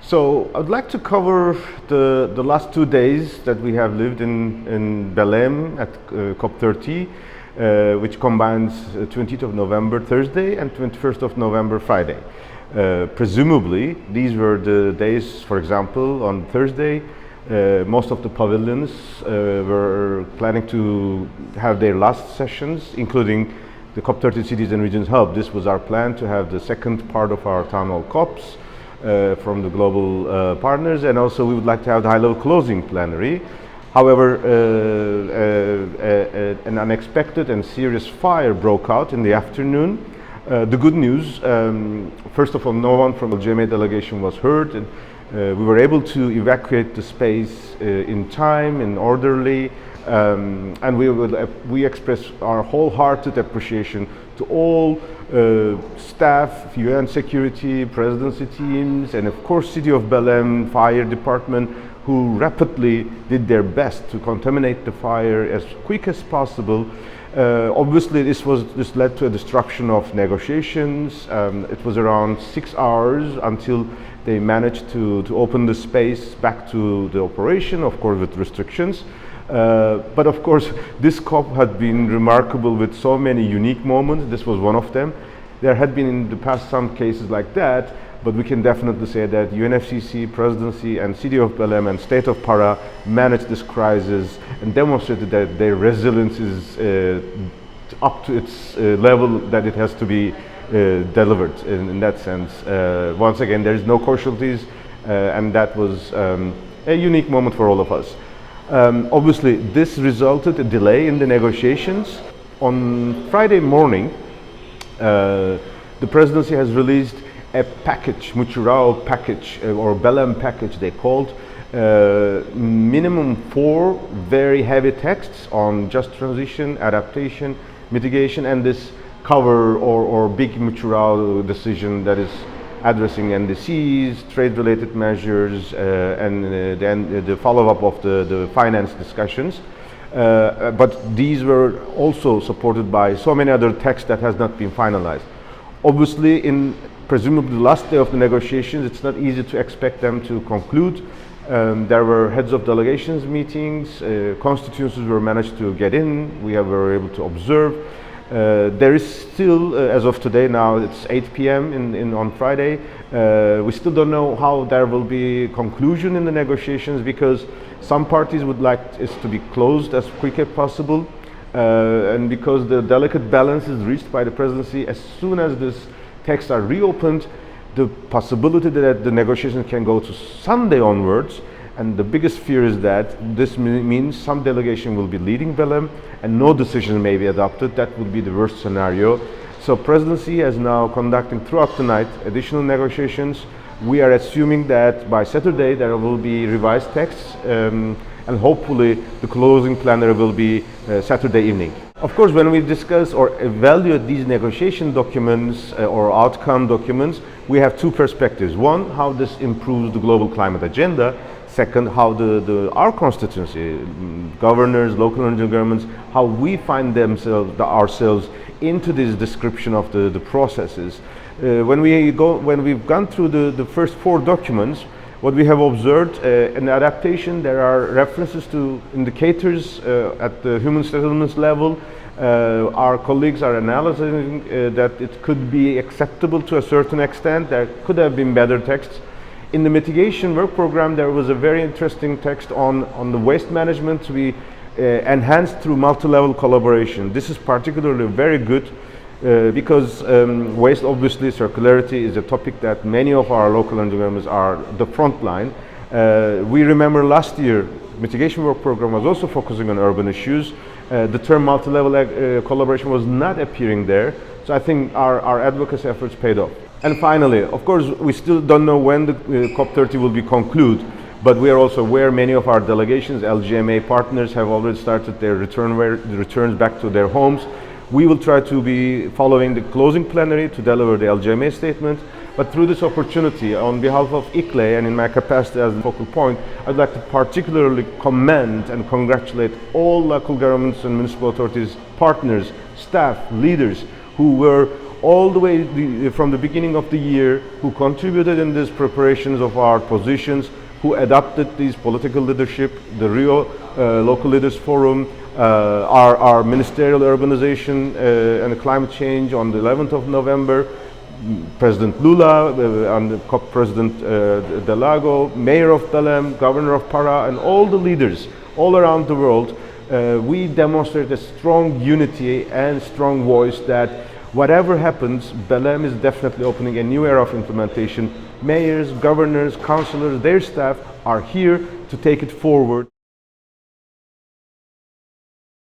So I'd like to cover the last 2 days that we have lived in Belém at COP30, which combines 20th of November Thursday and 21st of November Friday. Presumably, these were the days, for example, on Thursday, most of the pavilions were planning to have their last sessions, including the COP30 Cities and Regions Hub. This was our plan to have the second part of our town hall COPs from the global partners, and also we would like to have the high-level closing plenary. However, an unexpected and serious fire broke out in the afternoon. The good news, first of all, no one from the LGMA delegation was hurt, and we were able to evacuate the space in time and orderly, and we express our wholehearted appreciation to all staff, UN security, presidency teams, and of course City of Belém Fire Department, who rapidly did their best to contaminate the fire as quick as possible. Obviously, this led to a disruption of negotiations. It was around 6 hours until they managed to open the space back to the operation, of course with restrictions. But of course, this COP had been remarkable with so many unique moments. This was one of them. There had been in the past some cases like that, but we can definitely say that UNFCCC, Presidency, and City of Belém and State of Para managed this crisis and demonstrated that their resilience is up to its level that it has to be delivered in that sense. Once again, there is no casualties, and that was a unique moment for all of us. Obviously, this resulted in a delay in the negotiations. On Friday morning, the presidency has released a package, Mutirao package, or Belém package they called, minimum 4 very heavy texts on just transition, adaptation, mitigation, and this cover or big Mutirao decision that is addressing NDCs, trade-related measures, and then the follow-up of the finance discussions. But these were also supported by so many other texts that has not been finalized. Obviously, in presumably the last day of the negotiations, it's not easy to expect them to conclude. There were heads of delegations meetings, constituencies were managed to get in, we were able to observe. There is still, as of today now, it's 8 p.m. on Friday, we still don't know how there will be conclusion in the negotiations, because some parties would like it to be closed as quick as possible, and because the delicate balance is reached by the presidency, as soon as this texts are reopened, the possibility that the negotiations can go to Sunday onwards, and the biggest fear is that this means some delegation will be leading Belém and no decision may be adopted. That would be the worst scenario. So presidency is now conducting throughout the night additional negotiations. We are assuming that by Saturday there will be revised texts, and hopefully the closing plenary will be Saturday evening. Of course, when we discuss or evaluate these negotiation documents or outcome documents, we have 2 perspectives. One, how this improves the global climate agenda. Second, how our constituency, governors, local and regional governments, how we find ourselves into this description of the processes. When we've gone through the first 4 documents, what we have observed in adaptation, there are references to indicators at the human settlements level. Our colleagues are analyzing that it could be acceptable to a certain extent. There could have been better texts. In the mitigation work program, there was a very interesting text on the waste management to be enhanced through multi-level collaboration. This is particularly very good because waste, obviously, circularity is a topic that many of our local and governments are the front line. We remember last year, mitigation work program was also focusing on urban issues. The term multi-level collaboration was not appearing there. So I think our advocacy efforts paid off. And finally, of course, we still don't know when the COP30 will be concluded, but we are also aware many of our delegations, LGMA partners, have already started their returns back to their homes. We will try to be following the closing plenary to deliver the LGMA statement, but through this opportunity, on behalf of ICLEI and in my capacity as the focal point, I'd like to particularly commend and congratulate all local governments and municipal authorities, partners, staff, leaders, who were all the way from the beginning of the year, who contributed in these preparations of our positions, who adopted these political leadership, the Rio Local Leaders Forum, our ministerial urbanization and climate change on the 11th of November, President Lula, and the COP President Delago, Mayor of Belém, Governor of Para, and all the leaders all around the world. We demonstrate a strong unity and strong voice that whatever happens, Belém is definitely opening a new era of implementation. Mayors, governors, councillors, their staff are here to take it forward.